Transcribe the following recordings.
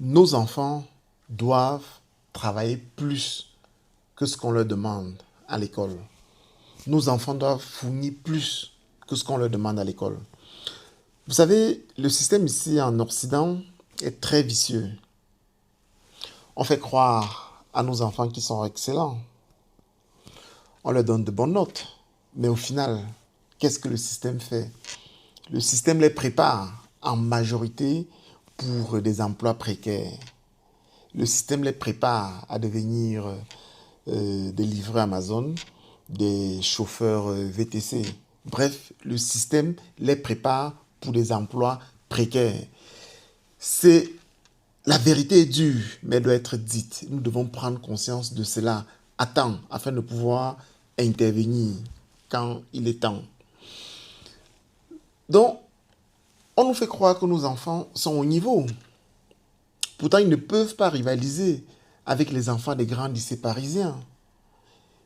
Nos enfants doivent travailler plus que ce qu'on leur demande à l'école. Nos enfants doivent fournir plus que ce qu'on leur demande à l'école. Vous savez, le système ici en Occident est très vicieux. On fait croire à nos enfants qu'ils sont excellents. On leur donne de bonnes notes. Mais au final, qu'est-ce que le système fait? Le système les prépare en majorité pour des emplois précaires. Le système les prépare à devenir des livreurs Amazon, des chauffeurs VTC. Bref, le système les prépare pour des emplois précaires. C'est la vérité est dure, mais elle doit être dite. Nous devons prendre conscience de cela à temps afin de pouvoir intervenir quand il est temps. Donc, on nous fait croire que nos enfants sont au niveau. Pourtant, ils ne peuvent pas rivaliser avec les enfants des grands lycées parisiens.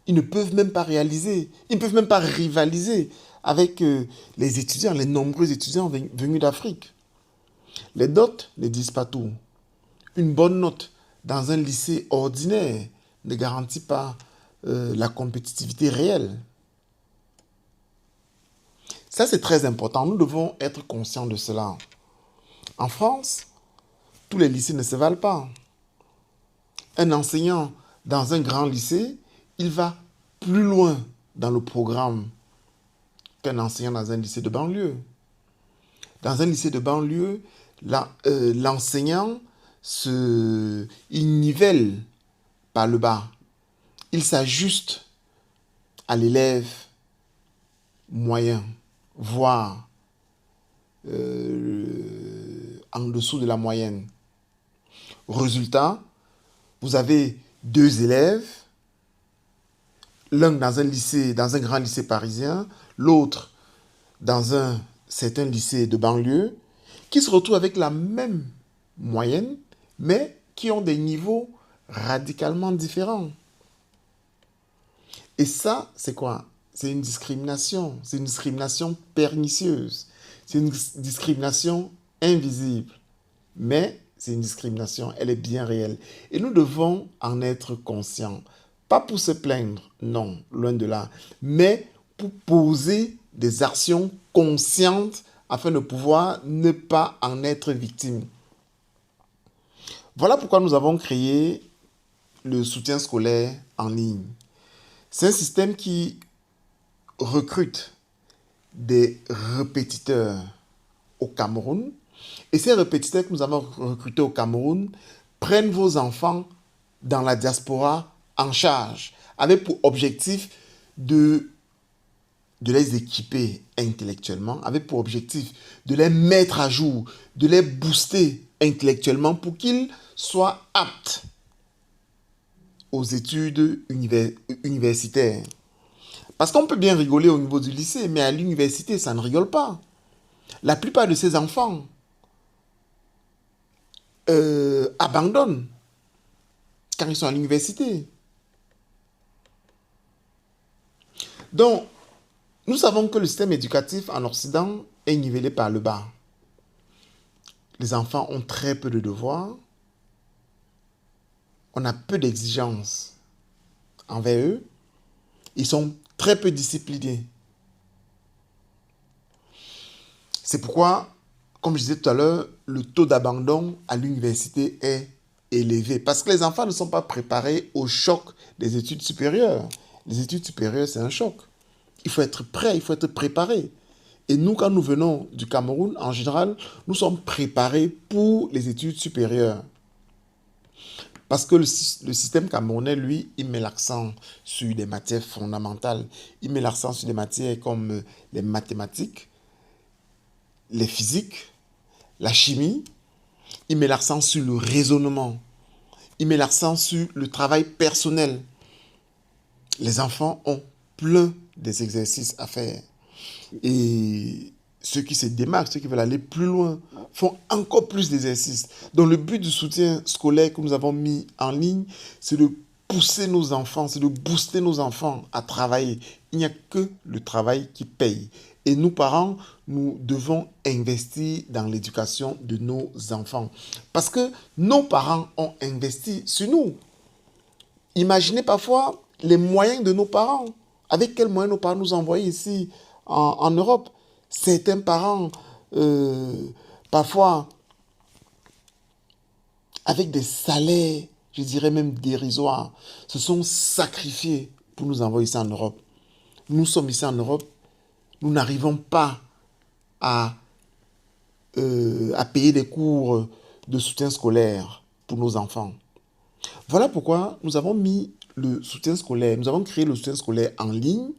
Ils ne peuvent même pas réaliser, ils ne peuvent même pas rivaliser avec les étudiants, les nombreux étudiants venus d'Afrique. Les dots ne disent pas tout. Une bonne note dans un lycée ordinaire ne garantit pas la compétitivité réelle. Ça, c'est très important. Nous devons être conscients de cela. En France, tous les lycées ne se valent pas. Un enseignant dans un grand lycée, il va plus loin dans le programme qu'un enseignant dans un lycée de banlieue. Dans un lycée de banlieue, l'enseignant il nivelle par le bas. Il s'ajuste à l'élève moyen, voire en dessous de la moyenne. Résultat, vous avez deux élèves, l'un dans un grand lycée parisien, l'autre dans un certain lycée de banlieue, qui se retrouvent avec la même moyenne, mais qui ont des niveaux radicalement différents. Et ça, c'est quoi? C'est une discrimination. C'est une discrimination pernicieuse. C'est une discrimination invisible. Mais c'est une discrimination, elle est bien réelle. Et nous devons en être conscients. Pas pour se plaindre, non, loin de là. Mais pour poser des actions conscientes afin de pouvoir ne pas en être victime. Voilà pourquoi nous avons créé le soutien scolaire en ligne. C'est un système qui recrute des répétiteurs au Cameroun. Et ces répétiteurs que nous avons recrutés au Cameroun prennent vos enfants dans la diaspora en charge, avec pour objectif de les équiper intellectuellement, avec pour objectif de les mettre à jour, de les booster intellectuellement pour qu'ils soient aptes aux études universitaires. Parce qu'on peut bien rigoler au niveau du lycée, mais à l'université, ça ne rigole pas. La plupart de ces enfants abandonnent quand ils sont à l'université. Donc, nous savons que le système éducatif en Occident est nivelé par le bas. Les enfants ont très peu de devoirs. On a peu d'exigences envers eux. Ils sont très peu disciplinés. C'est pourquoi, comme je disais tout à l'heure, le taux d'abandon à l'université est élevé. Parce que les enfants ne sont pas préparés au choc des études supérieures. Les études supérieures, c'est un choc. Il faut être prêt, il faut être préparé. Et nous, quand nous venons du Cameroun, en général, nous sommes préparés pour les études supérieures. Parce que le système camerounais, lui, il met l'accent sur des matières fondamentales. Il met l'accent sur des matières comme les mathématiques, les physiques, la chimie. Il met l'accent sur le raisonnement. Il met l'accent sur le travail personnel. Les enfants ont plein des exercices à faire. Et ceux qui se démarquent, ceux qui veulent aller plus loin, font encore plus d'exercices. Donc le but du soutien scolaire que nous avons mis en ligne, c'est de pousser nos enfants, c'est de booster nos enfants à travailler. Il n'y a que le travail qui paye. Et nous, parents, nous devons investir dans l'éducation de nos enfants. Parce que nos parents ont investi sur nous. Imaginez parfois les moyens de nos parents. Avec quels moyens nos parents nous ont envoyés ici en Europe. Certains parents, parfois, avec des salaires, je dirais même dérisoires, se sont sacrifiés pour nous envoyer ici en Europe. Nous sommes ici en Europe, nous n'arrivons pas à payer des cours de soutien scolaire pour nos enfants. Voilà pourquoi nous avons mis le soutien scolaire, nous avons créé le soutien scolaire en ligne.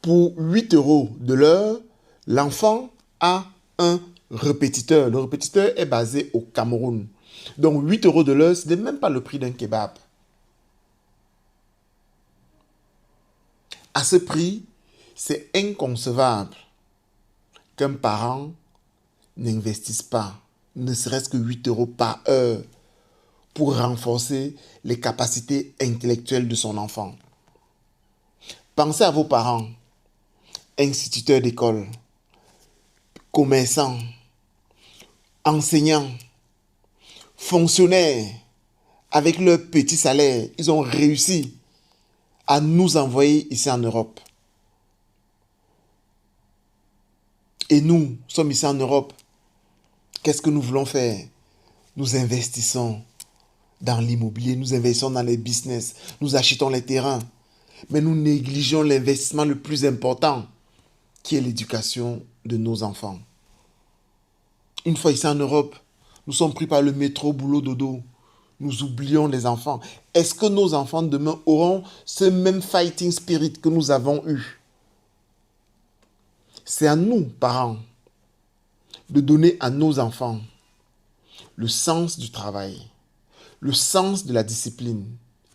Pour 8 € de l'heure, l'enfant a un répétiteur. Le répétiteur est basé au Cameroun. Donc 8 € de l'heure, ce n'est même pas le prix d'un kebab. À ce prix, c'est inconcevable qu'un parent n'investisse pas, ne serait-ce que 8 € par heure, pour renforcer les capacités intellectuelles de son enfant. Pensez à vos parents, instituteurs d'école, commerçants, enseignants, fonctionnaires, avec leur petit salaire, ils ont réussi à nous envoyer ici en Europe. Et nous sommes ici en Europe. Qu'est-ce que nous voulons faire? Nous investissons dans l'immobilier, nous investissons dans les business, nous achetons les terrains. Mais nous négligeons l'investissement le plus important, qui est l'éducation de nos enfants. Une fois ici en Europe, nous sommes pris par le métro, boulot, dodo. Nous oublions les enfants. Est-ce que nos enfants demain auront ce même fighting spirit que nous avons eu? C'est à nous, parents, de donner à nos enfants le sens du travail, le sens de la discipline,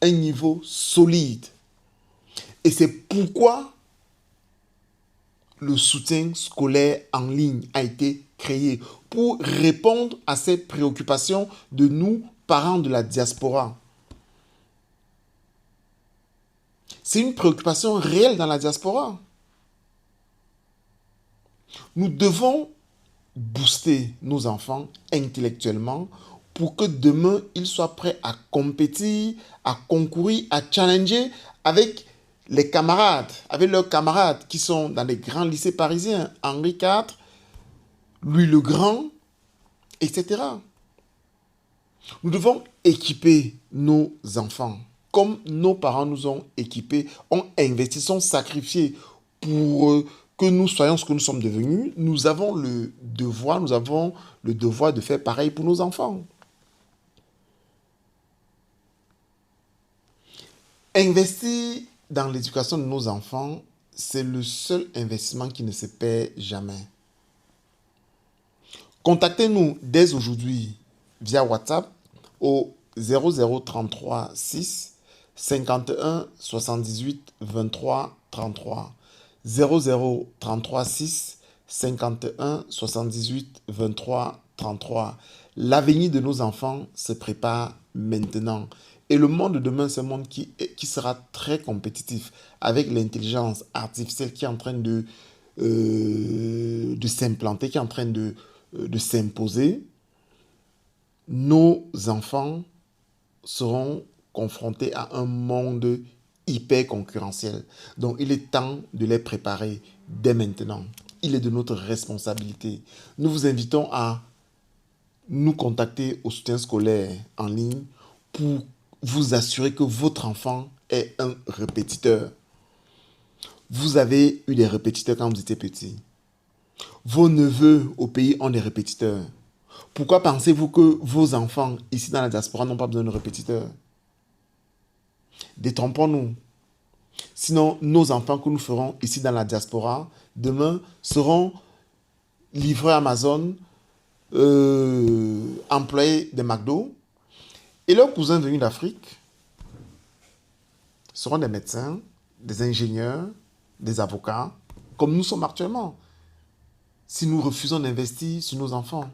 un niveau solide. Et c'est pourquoi le soutien scolaire en ligne a été créé, pour répondre à ces préoccupations de nous, parents de la diaspora. C'est une préoccupation réelle dans la diaspora. Nous devons booster nos enfants intellectuellement pour que demain, ils soient prêts à compétir, à concourir, à challenger avec les camarades, avec leurs camarades qui sont dans les grands lycées parisiens, Henri IV, Louis le Grand, etc. Nous devons équiper nos enfants comme nos parents nous ont équipés, ont investi, sont sacrifiés pour que nous soyons ce que nous sommes devenus. Nous avons le devoir de faire pareil pour nos enfants. Investir dans l'éducation de nos enfants, c'est le seul investissement qui ne se paie jamais. Contactez-nous dès aujourd'hui via WhatsApp au 0033 6 51 78 23 33. 0033 6 51 78 23 33. L'avenir de nos enfants se prépare maintenant. Et le monde de demain, c'est un monde qui sera très compétitif avec l'intelligence artificielle qui est en train de s'implanter, qui est en train de s'imposer. Nos enfants seront confrontés à un monde hyper concurrentiel. Donc, il est temps de les préparer dès maintenant. Il est de notre responsabilité. Nous vous invitons à nous contacter au soutien scolaire en ligne pour vous assurer que votre enfant est un répétiteur. Vous avez eu des répétiteurs quand vous étiez petit. Vos neveux au pays ont des répétiteurs. Pourquoi pensez-vous que vos enfants ici dans la diaspora n'ont pas besoin de répétiteurs? Détrompons-nous. Sinon, nos enfants que nous ferons ici dans la diaspora, demain, seront livreurs Amazon, employés des McDo, et leurs cousins venus d'Afrique seront des médecins, des ingénieurs, des avocats, comme nous sommes actuellement. Si nous refusons d'investir sur nos enfants,